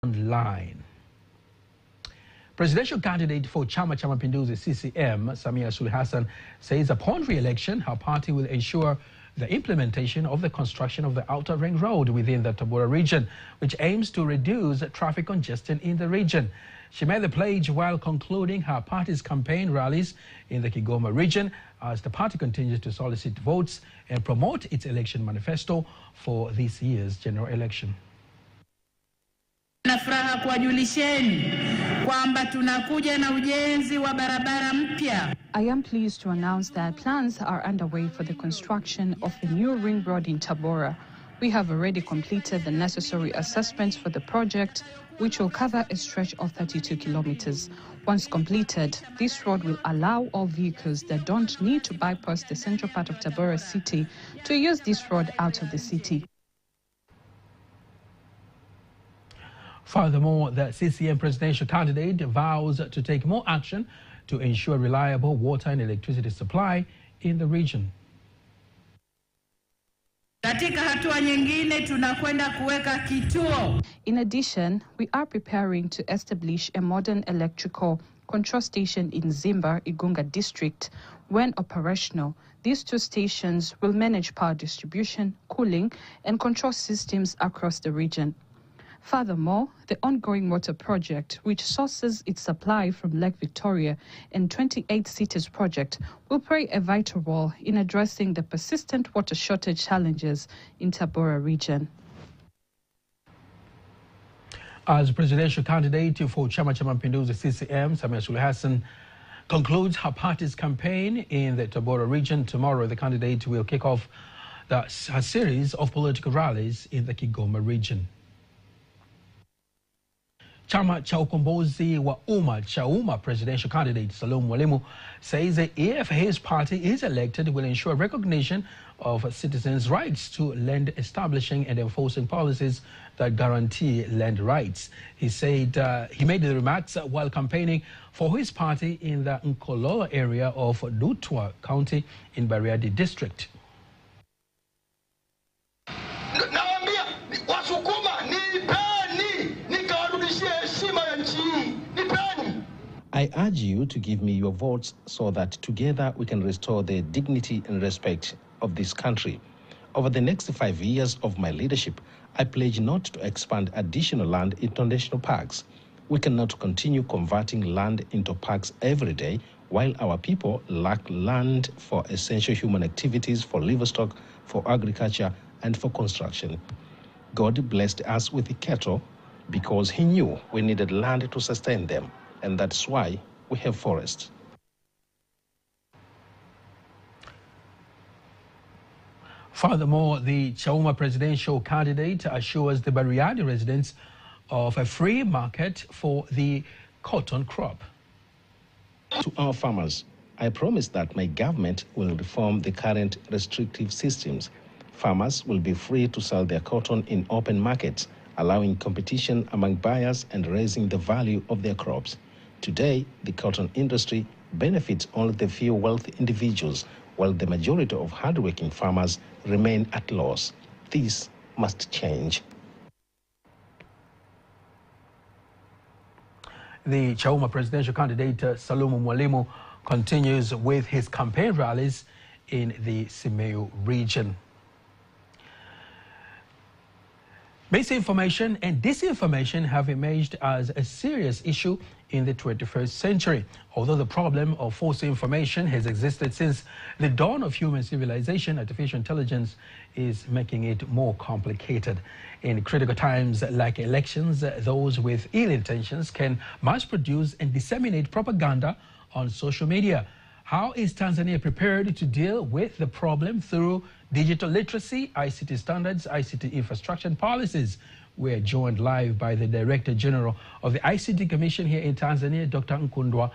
online. Presidential candidate for Chama cha Mapinduzi CCM, Samia Suluhu Hassan, says upon re-election, her party will ensure the implementation of the construction of the Outer Ring Road within the Tabora region, which aims to reduce traffic congestion in the region. She made the pledge while concluding her party's campaign rallies in the Kigoma region as the party continues to solicit votes and promote its election manifesto for this year's general election. Na furaha kuwajulisheni kwamba tunakuja na ujenzi wa barabara mpya. I am pleased to announce that plans are underway for the construction of the new ring road in Tabora. We have already completed the necessary assessments for the project, which will cover a stretch of 32 kilometers. Once completed, this road will allow all vehicles that don't need to bypass the central part of Tabora city to use this road out of the city. Furthermore, the CCM presidential candidate vows to take more action to ensure reliable water and electricity supply in the region. Katika hatua nyingine tunakwenda kuweka kituo. In addition, we are preparing to establish a modern electrical control station in Zimba, Igunga district. When operational, these two stations will manage power distribution, cooling, and control systems across the region. Furthermore, the ongoing water project, which sources its supply from Lake Victoria and 28 cities project, will play a vital role in addressing the persistent water shortage challenges in Tabora region. As presidential candidate for Chama cha Mapinduzi CCM, Samia Suluhu Hassan concludes her party's campaign in the Tabora region. Tomorrow, the candidate will kick off her series of political rallies in the Kigoma region. Chama cha Ukombozi wa Umma Chauma presidential candidate Salum Mwalimu says that if his party is elected, will ensure recognition of citizens' rights to land, establishing and enforcing policies that guarantee land rights. He said he made the remarks while campaigning for his party in the Nkololo area of Dutwa County in Bariadi district. I urge you to give me your votes so that together we can restore the dignity and respect of this country. Over the next 5 years of my leadership, I pledge not to expand additional land into national parks. We cannot continue converting land into parks every day while our people lack land for essential human activities, for livestock, for agriculture, and for construction. God blessed us with cattle because he knew we needed land to sustain them. And that's why we have forests. Furthermore, the Chauma presidential candidate assures the Bariadi residents of a free market for the cotton crop. To our farmers, I promise that my government will reform the current restrictive systems. Farmers will be free to sell their cotton in open markets, allowing competition among buyers and raising the value of their crops. Today, the cotton industry benefits only the few wealthy individuals, while the majority of hardworking farmers remain at loss. This must change. The Chauma presidential candidate Salum Mwalimu continues with his campaign rallies in the Simeu region. Misinformation and disinformation have emerged as a serious issue in the 21st century. Although the problem of false information has existed since the dawn of human civilization, artificial intelligence is making it more complicated. In critical times like elections, those with ill intentions can mass produce and disseminate propaganda on social media. How is Tanzania prepared to deal with the problem through digital literacy, ICT standards, ICT infrastructure and policies? We are joined live by the Director General of the ICT Commission here in Tanzania, Dr. Nkundwe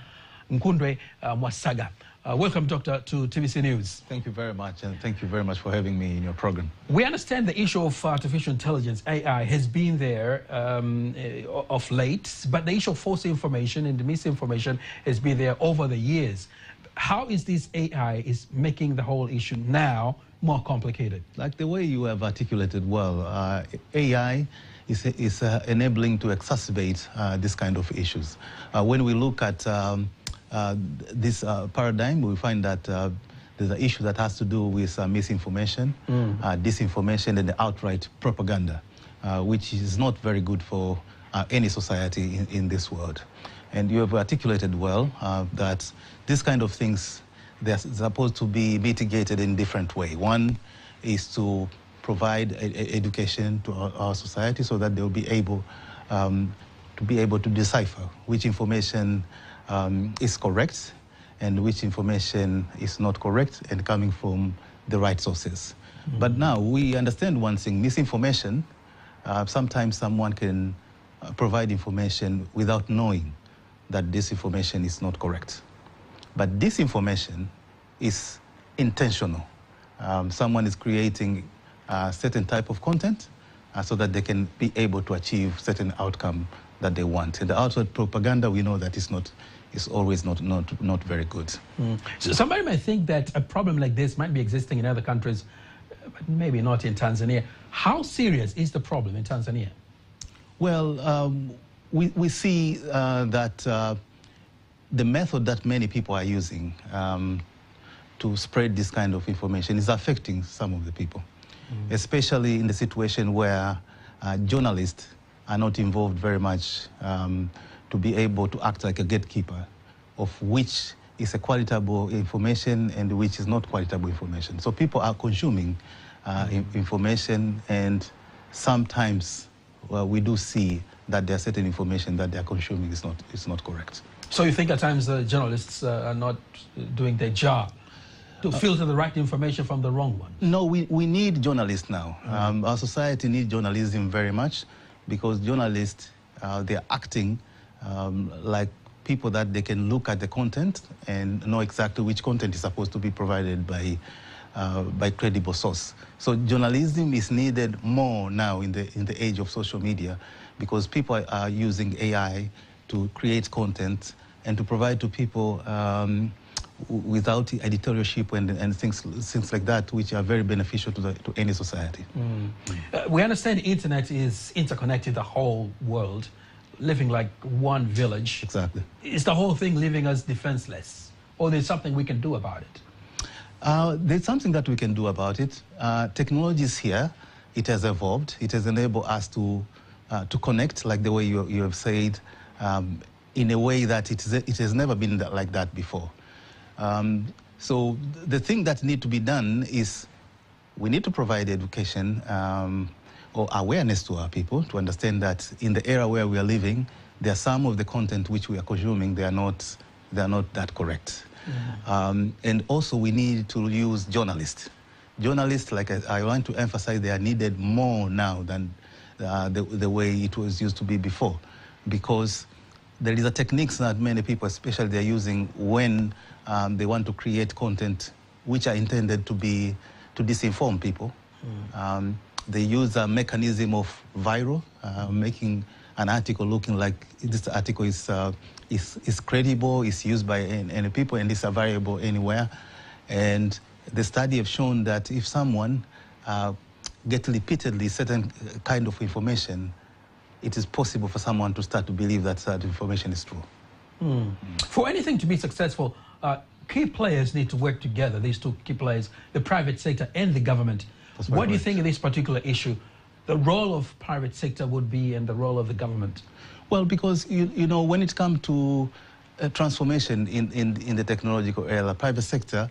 Mwasaga. Welcome, Doctor, to TBC News. Thank you very much, and thank you very much for having me in your program. We understand the issue of artificial intelligence, AI, has been there of late, but the issue of false information and misinformation has been there over the years. How is this AI is making the whole issue now more complicated? Like the way you have articulated well, AI is enabling to exacerbate this kind of issues. When we look at this paradigm, we find that there's an issue that has to do with misinformation, disinformation, and the outright propaganda, which is not very good for any society in this world. And you have articulated well that this kind of things, they're supposed to be mitigated in different way. One is to provide education to our society so that they'll be able to decipher which information is correct and which information is not correct and coming from the right sources. But now we understand one thing: misinformation. Sometimes someone can provide information without knowing that this information is not correct. But disinformation is intentional. Someone is creating a certain type of content so that they can be able to achieve certain outcome that they want. And the outright propaganda, we know that is always not very good. So somebody might think that a problem like this might be existing in other countries, but maybe not in Tanzania. How serious is the problem in Tanzania? Well, we see that the method that many people are using to spread this kind of information is affecting some of the people, especially in the situation where journalists are not involved very much to be able to act like a gatekeeper of which is a qualitable information and which is not qualitable information. So people are consuming information, and sometimes we do see that there are certain information that they are consuming is not correct. So you think at times the journalists are not doing their job to filter the right information from the wrong one? No, we need journalists now. Our society needs journalism very much, because journalists, they're acting like people that they can look at the content and know exactly which content is supposed to be provided by credible source. So journalism is needed more now in the age of social media, because people are using AI to create content and to provide to people without editorialship and things like that, which are very beneficial to any society. We understand the internet is interconnected the whole world, living like one village. Exactly. Is the whole thing leaving us defenseless, or there's something we can do about it? There's something that we can do about it. Technology is here. It has evolved. It has enabled us to connect, like the way you have said, in a way that it has never been like that before. So the thing that needs to be done is we need to provide education or awareness to our people to understand that in the era where we are living, there are some of the content which we are consuming, they are not that correct. And also we need to use journalists. Journalists, like I want to emphasize, they are needed more now than the way it was used to be before, because there is a techniques that many people, especially, they're using when they want to create content which are intended to disinform people. They use a mechanism of viral, making an article looking like this article is credible, is used by any people, and is available anywhere. And the study have shown that if someone gets repeatedly certain kind of information, it is possible for someone to start to believe that that information is true. For anything to be successful, key players need to work together, these two key players, the private sector and the government. What do you think in this particular issue, the role of private sector would be and the role of the government? Well, because, you know, when it comes to transformation in the technological era, private sector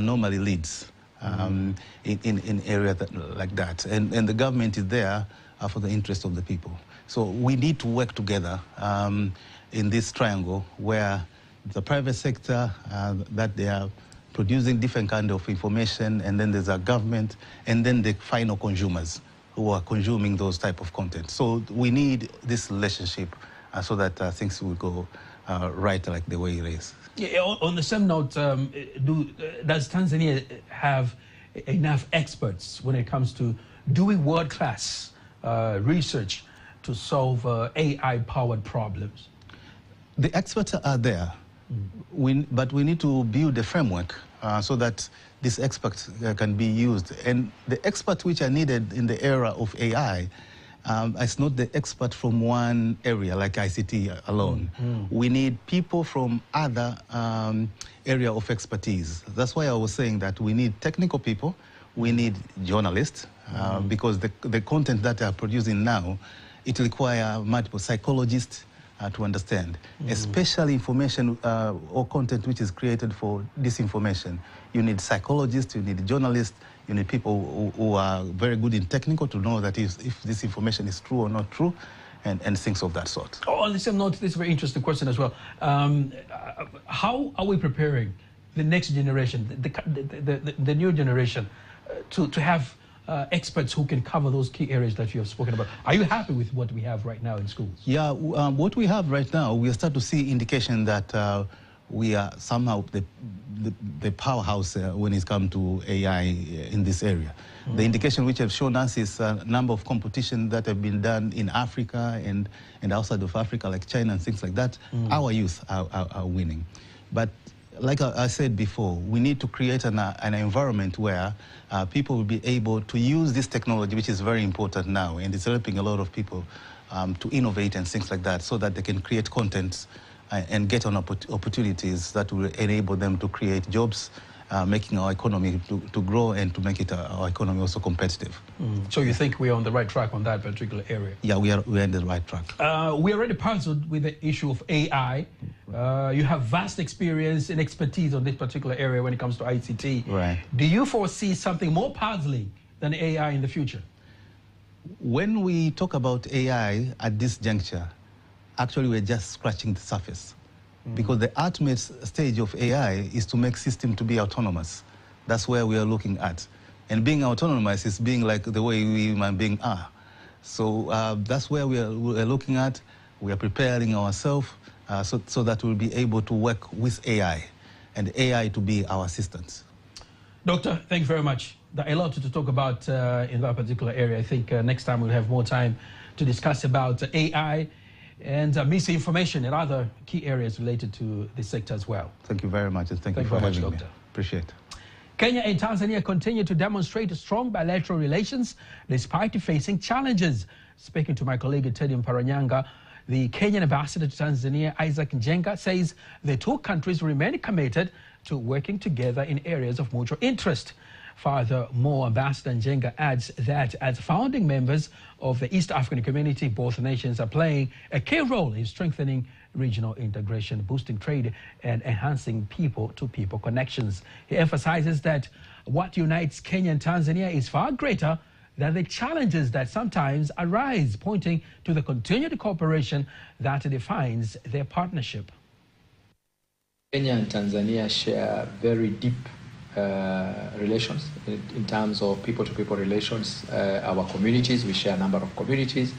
normally leads in areas like that. And the government is there for the interest of the people. So we need to work together in this triangle where the private sector, that they are producing different kind of information, and then there's a government, and then the final consumers who are consuming those type of content. So we need this relationship so that things will go right like the way it is. Yeah, on the same note, does Tanzania have enough experts when it comes to doing world-class research to solve AI-powered problems? The experts are there, but we need to build a framework so that these experts can be used. And the experts which are needed in the era of AI, it's not the expert from one area like ICT alone. We need people from other area of expertise. That's why I was saying that we need technical people, we need journalists, because the content that they are producing now, it requires multiple psychologists to understand, especially information or content which is created for disinformation. You need psychologists, you need journalists, you need people who are very good in technical to know that if this information is true or not true, and things of that sort. Oh, on the same note, this is a very interesting question as well. How are we preparing the next generation, the new generation, to have experts who can cover those key areas that you have spoken about? Are you happy with what we have right now in schools? Yeah, what we have right now, we start to see indication that we are somehow the powerhouse when it comes to AI in this area. The indication which have shown us is a number of competitions that have been done in Africa and outside of Africa, like China and things like that. Our youth are winning. But like I said before, we need to create an environment where people will be able to use this technology, which is very important now, and it's helping a lot of people to innovate and things like that, so that they can create content and get on opportunities that will enable them to create jobs, making our economy to grow and to make it our economy also competitive. So you think we are on the right track on that particular area? Yeah, we are on the right track. We already puzzled with the issue of AI. You have vast experience and expertise on this particular area when it comes to ICT. Right. Do you foresee something more puzzling than AI in the future? When we talk about AI at this juncture, actually we're just scratching the surface. Because the ultimate stage of AI is to make system to be autonomous. That's where we are looking at. And being autonomous is being like the way we human beings are. So that's where we're looking at. We are preparing ourselves so that we'll be able to work with AI and AI to be our assistants. Doctor, thank you very much. There are a lot to talk about in that particular area. I think next time we'll have more time to discuss about AI and misinformation and other key areas related to the sector as well. Thank you very much, and thank you for having me. Doctor. Appreciate it. Kenya and Tanzania continue to demonstrate strong bilateral relations despite facing challenges. Speaking to my colleague Teddy Mparanyanga, the Kenyan ambassador to Tanzania, Isaac Njenga, says the two countries remain committed to working together in areas of mutual interest. Furthermore, Ambassador Njenga adds that as founding members of the East African community, both nations are playing a key role in strengthening regional integration, boosting trade, and enhancing people-to-people connections. He emphasizes that what unites Kenya and Tanzania is far greater than the challenges that sometimes arise, pointing to the continued cooperation that defines their partnership. Kenya and Tanzania share very deep relations in terms of people-to-people relations. Our communities, we share a number of communities,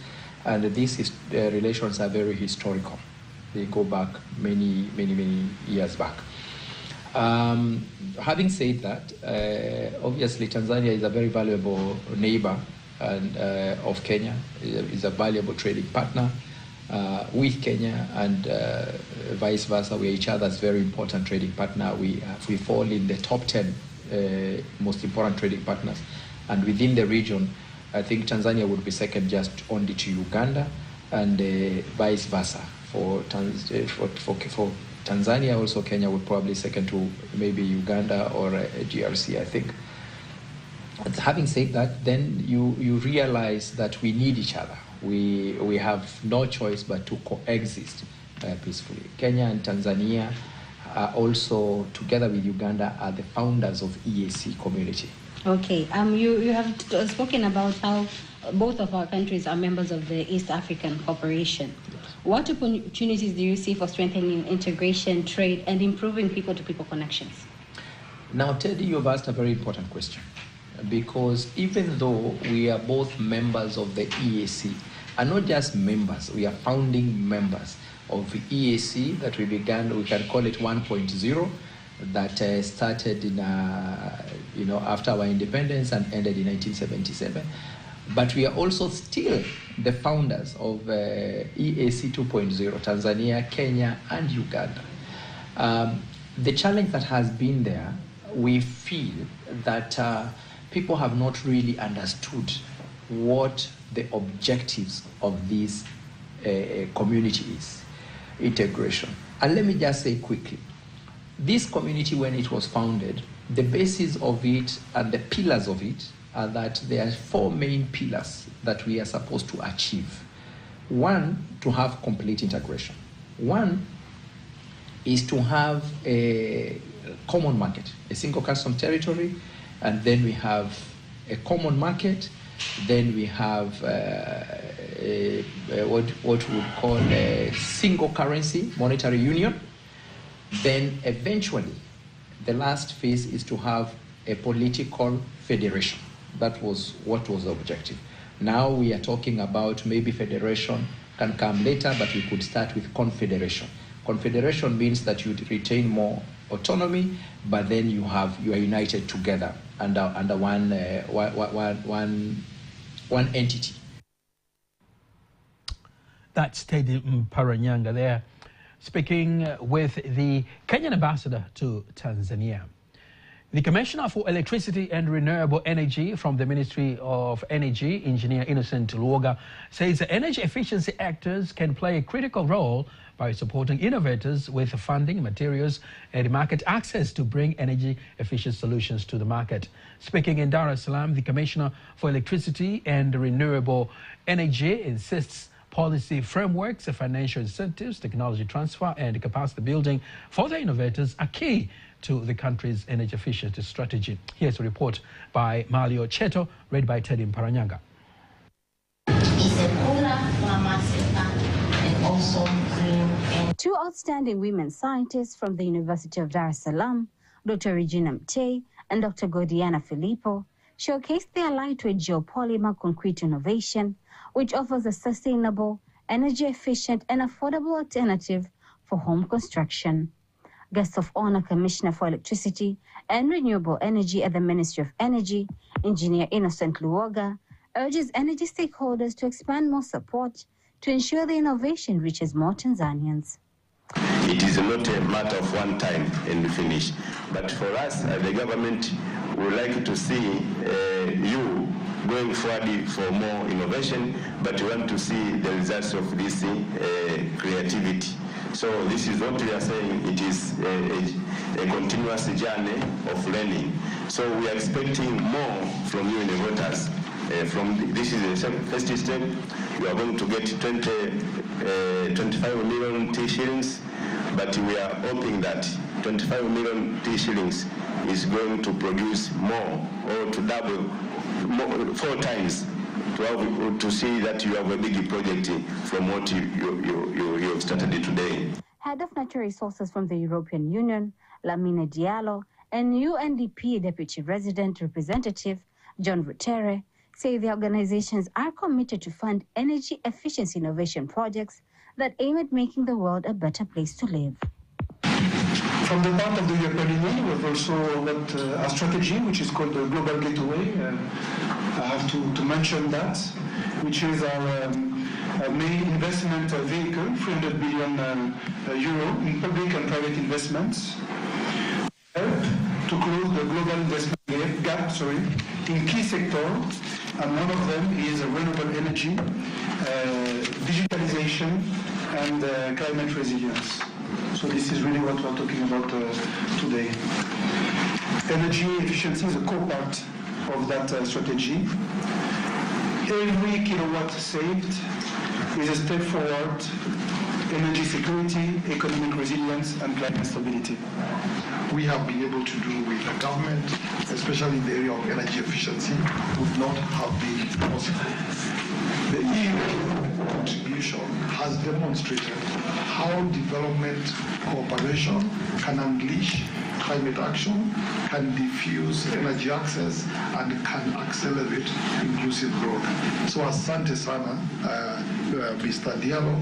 and these relations are very historical. They go back many years back. Having said that, obviously Tanzania is a very valuable neighbor and of Kenya, is a valuable trading partner with Kenya, and vice versa. We are each other's very important trading partner. We fall in the top 10 most important trading partners, and within the region, I think Tanzania would be second just only to Uganda, and vice versa. For Tanzania, also Kenya would probably second to maybe Uganda or DRC, I think. But having said that, then you realize that we need each other. We have no choice but to coexist peacefully. Kenya and Tanzania are also, together with Uganda, are the founders of EAC community. Okay, you have spoken about how both of our countries are members of the East African Cooperation. What opportunities do you see for strengthening integration, trade, and improving people-to-people connections? Now, Teddy, you've asked a very important question, because even though we are both members of the EAC, and not just members, we are founding members of the EAC that we began, we can call it 1.0, that started in, after our independence and ended in 1977. But we are also still the founders of EAC 2.0, Tanzania, Kenya, and Uganda. The challenge that has been there, we feel that people have not really understood what the objectives of this community is integration. And let me just say quickly, this community, when it was founded, the basis of it and the pillars of it are that there are 4 main pillars that we are supposed to achieve. One, to have complete integration. One is to have a common market, a single custom territory, and then we have a common market, then we have what we would call a single currency, monetary union. Then eventually, the last phase is to have a political federation. That was what was the objective. Now we are talking about maybe federation can come later, but we could start with confederation. Confederation means that you retain more autonomy, but then you are united together under one entity. That's Tbcnews there, speaking with the Kenyan ambassador to Tanzania. The Commissioner for Electricity and Renewable Energy from the Ministry of Energy, Engineer Innocent Luoga, says energy efficiency actors can play a critical role by supporting innovators with funding, materials, and market access to bring energy-efficient solutions to the market. Speaking in Dar es Salaam, the Commissioner for Electricity and Renewable Energy insists policy frameworks, financial incentives, technology transfer, and capacity building for the innovators are key to the country's energy efficiency strategy. Here's a report by Malio Cheto, read by Teddy Mparanyanga. Two outstanding women scientists from the University of Dar es Salaam, Dr. Regina Mtei and Dr. Godiana Filippo, showcased their lightweight geopolymer concrete innovation, which offers a sustainable, energy-efficient and affordable alternative for home construction. Guest of Honor Commissioner for Electricity and Renewable Energy at the Ministry of Energy, Engineer Innocent Luoga, urges energy stakeholders to expand more support to ensure the innovation reaches more Tanzanians. It is not a matter of one time and finish, but for us as the government, we would like to see you going forward for more innovation, but we want to see the results of this creativity. So this is what we are saying, it is a continuous journey of learning. So we are expecting more from you innovators. This is the first step. We are going to get 25 million T shillings, but we are hoping that 25 million T shillings is going to produce more, or to double, 4 times, to see that you have a big project from what you have started today. Head of Natural Resources from the European Union, Lamine Diallo, and UNDP Deputy Resident Representative, John Rutere, say the organizations are committed to fund energy efficiency innovation projects that aim at making the world a better place to live. From the part of the European Union, we've also got a strategy which is called the Global Gateway. I have to mention that, which is our main investment vehicle, 300 billion euro in public and private investments, help to close the global investment gap in key sectors, and one of them is renewable energy, digitalization, and climate resilience. So this is really what we're talking about today. Energy efficiency is a core part of that strategy. Every kilowatt saved is a step forward. Energy security, economic resilience, and climate stability. We have been able to do with the government, especially in the area of energy efficiency, would not have been possible. The EU contribution has demonstrated how development cooperation can unleash climate action, can diffuse energy access, and can accelerate inclusive growth. So asante sana, Mr. Diallo,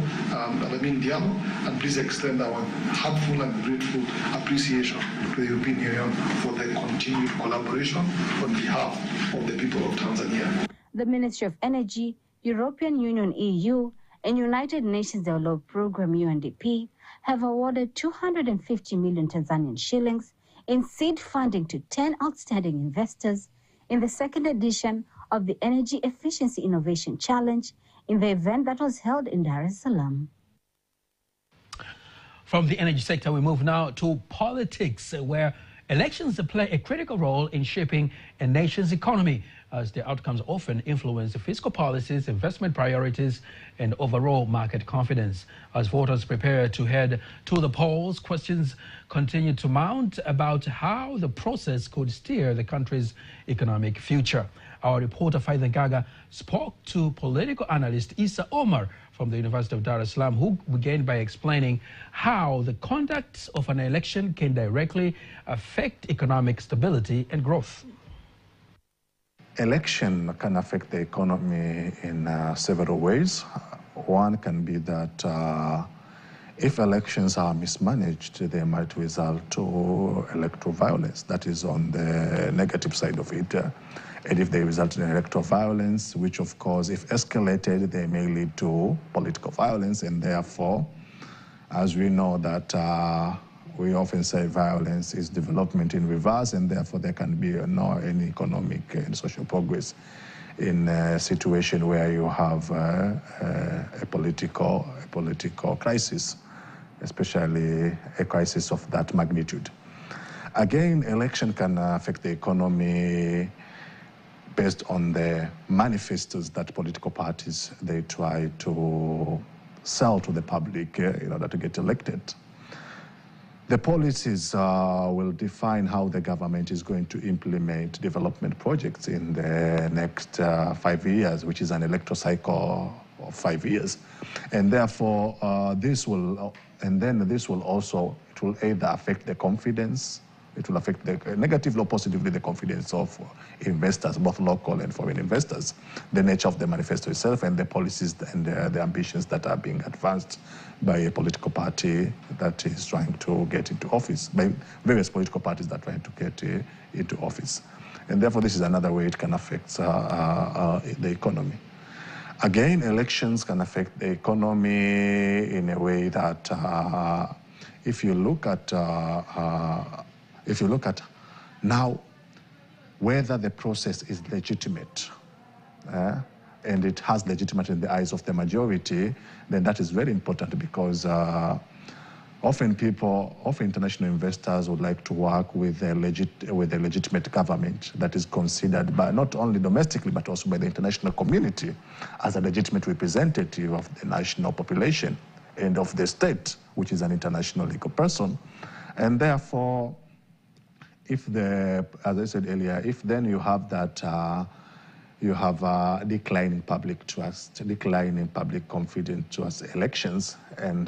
Lamine Diallo, and please extend our heartfelt and grateful appreciation to the European Union for the continued collaboration on behalf of the people of Tanzania. The Ministry of Energy, European Union EU, and United Nations Development Programme UNDP have awarded 250 million Tanzanian shillings in seed funding to 10 outstanding investors in the second edition of the Energy Efficiency Innovation Challenge in the event that was held in Dar es Salaam. From the energy sector, we move now to politics, where elections play a critical role in shaping a nation's economy, as their outcomes often influence fiscal policies, investment priorities, and overall market confidence. As voters prepare to head to the polls, questions continue to mount about how the process could steer the country's economic future. Our reporter Faida Gaga spoke to political analyst Issa Omar from the University of Dar es Salaam, who began by explaining how the conduct of an election can directly affect economic stability and growth. Election can affect the economy in several ways. One can be that if elections are mismanaged, they might result to electoral violence. That is on the negative side of it. And if they result in electoral violence, which of course, if escalated, they may lead to political violence. And therefore, as we know that we often say violence is development in reverse, and therefore there can be any economic and social progress in a situation where you have a political crisis, especially a crisis of that magnitude. Again, election can affect the economy based on the manifestos that political parties, they try to sell to the public in order to get elected. The policies will define how the government is going to implement development projects in the next 5 years, which is an electoral cycle of 5 years. And therefore, this will also, it will either affect the confidence, it will affect negatively or positively the confidence of investors, both local and foreign investors, the nature of the manifesto itself, and the policies and the ambitions that are being advanced by a political party that is trying to get into office, by various political parties that are trying to get into office. And therefore, this is another way it can affect the economy. Again, elections can affect the economy in a way that if you look at now whether the process is legitimate and it has legitimacy in the eyes of the majority, then that is very important, because often international investors would like to work with a legitimate government that is considered by not only domestically but also by the international community as a legitimate representative of the national population and of the state, which is an international legal person. And therefore, as I said earlier, if then you have that, you have a decline in public trust, decline in public confidence towards elections, and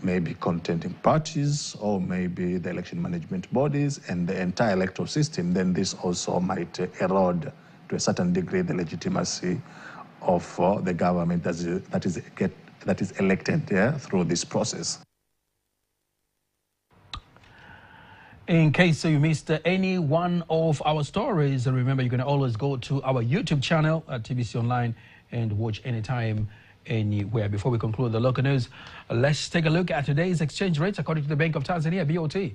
maybe contending parties, or maybe the election management bodies and the entire electoral system, then this also might erode to a certain degree the legitimacy of the government that is elected through this process. In case you missed any one of our stories, remember you can always go to our YouTube channel at TBC Online and watch anytime, anywhere. Before we conclude the local news, let's take a look at today's exchange rates according to the Bank of Tanzania, BOT.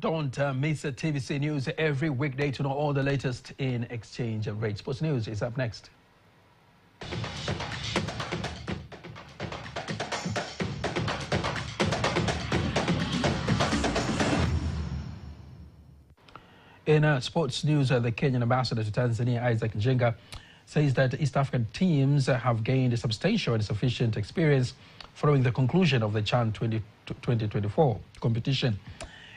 Don't miss TBC News every weekday to know all the latest in exchange rates. Sports News is up next. In sports news, the Kenyan ambassador to Tanzania, Isaac Njenga, says that East African teams have gained substantial and sufficient experience following the conclusion of the CHAN 2024 competition.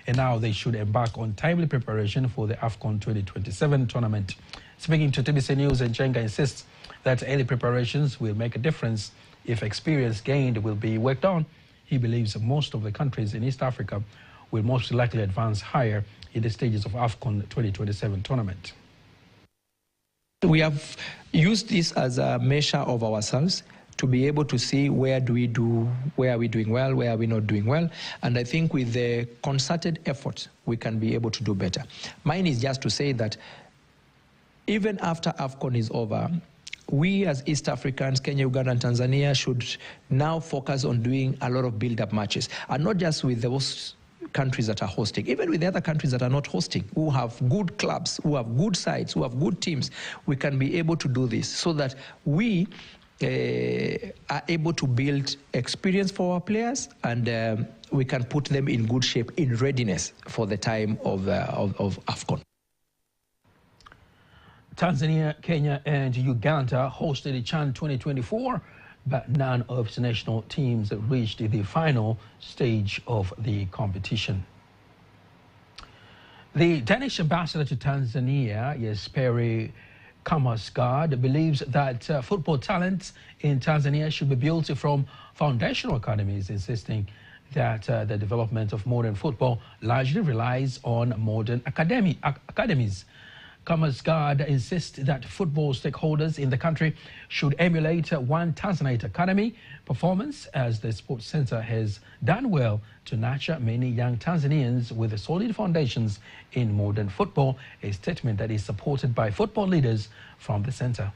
And now they should embark on timely preparation for the AFCON 2027 tournament. Speaking to TBC News, Njenga insists that early preparations will make a difference if experience gained will be worked on. He believes most of the countries in East Africa will most likely advance higher in the stages of AFCON 2027 tournament. We have used this as a measure of ourselves to be able to see where are we doing well, where are we not doing well. And I think with the concerted effort, we can be able to do better. Mine is just to say that even after AFCON is over, we as East Africans, Kenya, Uganda, and Tanzania should now focus on doing a lot of build-up matches, and not just with those countries that are hosting, even with the other countries that are not hosting, who have good clubs, who have good sides, who have good teams. We can be able to do this so that we are able to build experience for our players, and we can put them in good shape, in readiness for the time of AFCON. Tanzania, Kenya, and Uganda hosted the CHAN 2024, but none of its national teams reached the final stage of the competition. The Danish ambassador to Tanzania, Jesperi Kamasgard, believes that football talent in Tanzania should be built from foundational academies, insisting that the development of modern football largely relies on modern academies. Kamasgard insists that football stakeholders in the country should emulate One Tanzanite Academy performance, as the sports center has done well to nurture many young Tanzanians with solid foundations in modern football, a statement that is supported by football leaders from the center.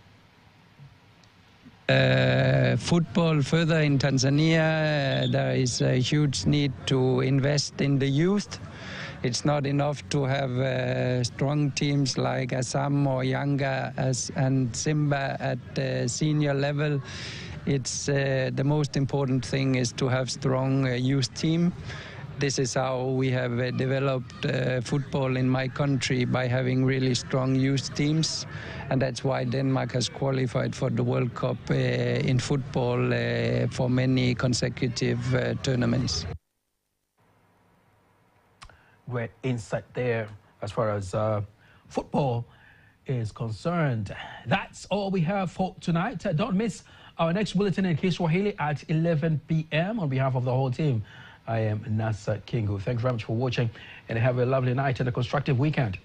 Football further in Tanzania, there is a huge need to invest in the youth. It's not enough to have strong teams like Assam or Yanga and Simba at the senior level. It's the most important thing is to have strong youth team. This is how we have developed football in my country, by having really strong youth teams. And that's why Denmark has qualified for the World Cup in football for many consecutive tournaments. Great insight there as far as football is concerned. That's all we have for tonight. Don't miss our next bulletin in Kiswahili at 11 p.m. On behalf of the whole team, I am Nasa Kingu. Thanks very much for watching, and have a lovely night and a constructive weekend.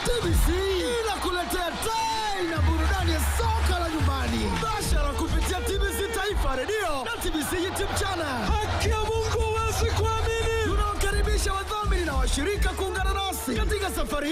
TBC inakuletea tai na burudani ya soka la nyumbani mbashara kupitia TBC Taifa Radio na TBC YouTube channel. Haki ya Mungu, huwezi kuamini. Tunawakaribisha wadhamini na washirika kuungana nasi katika safari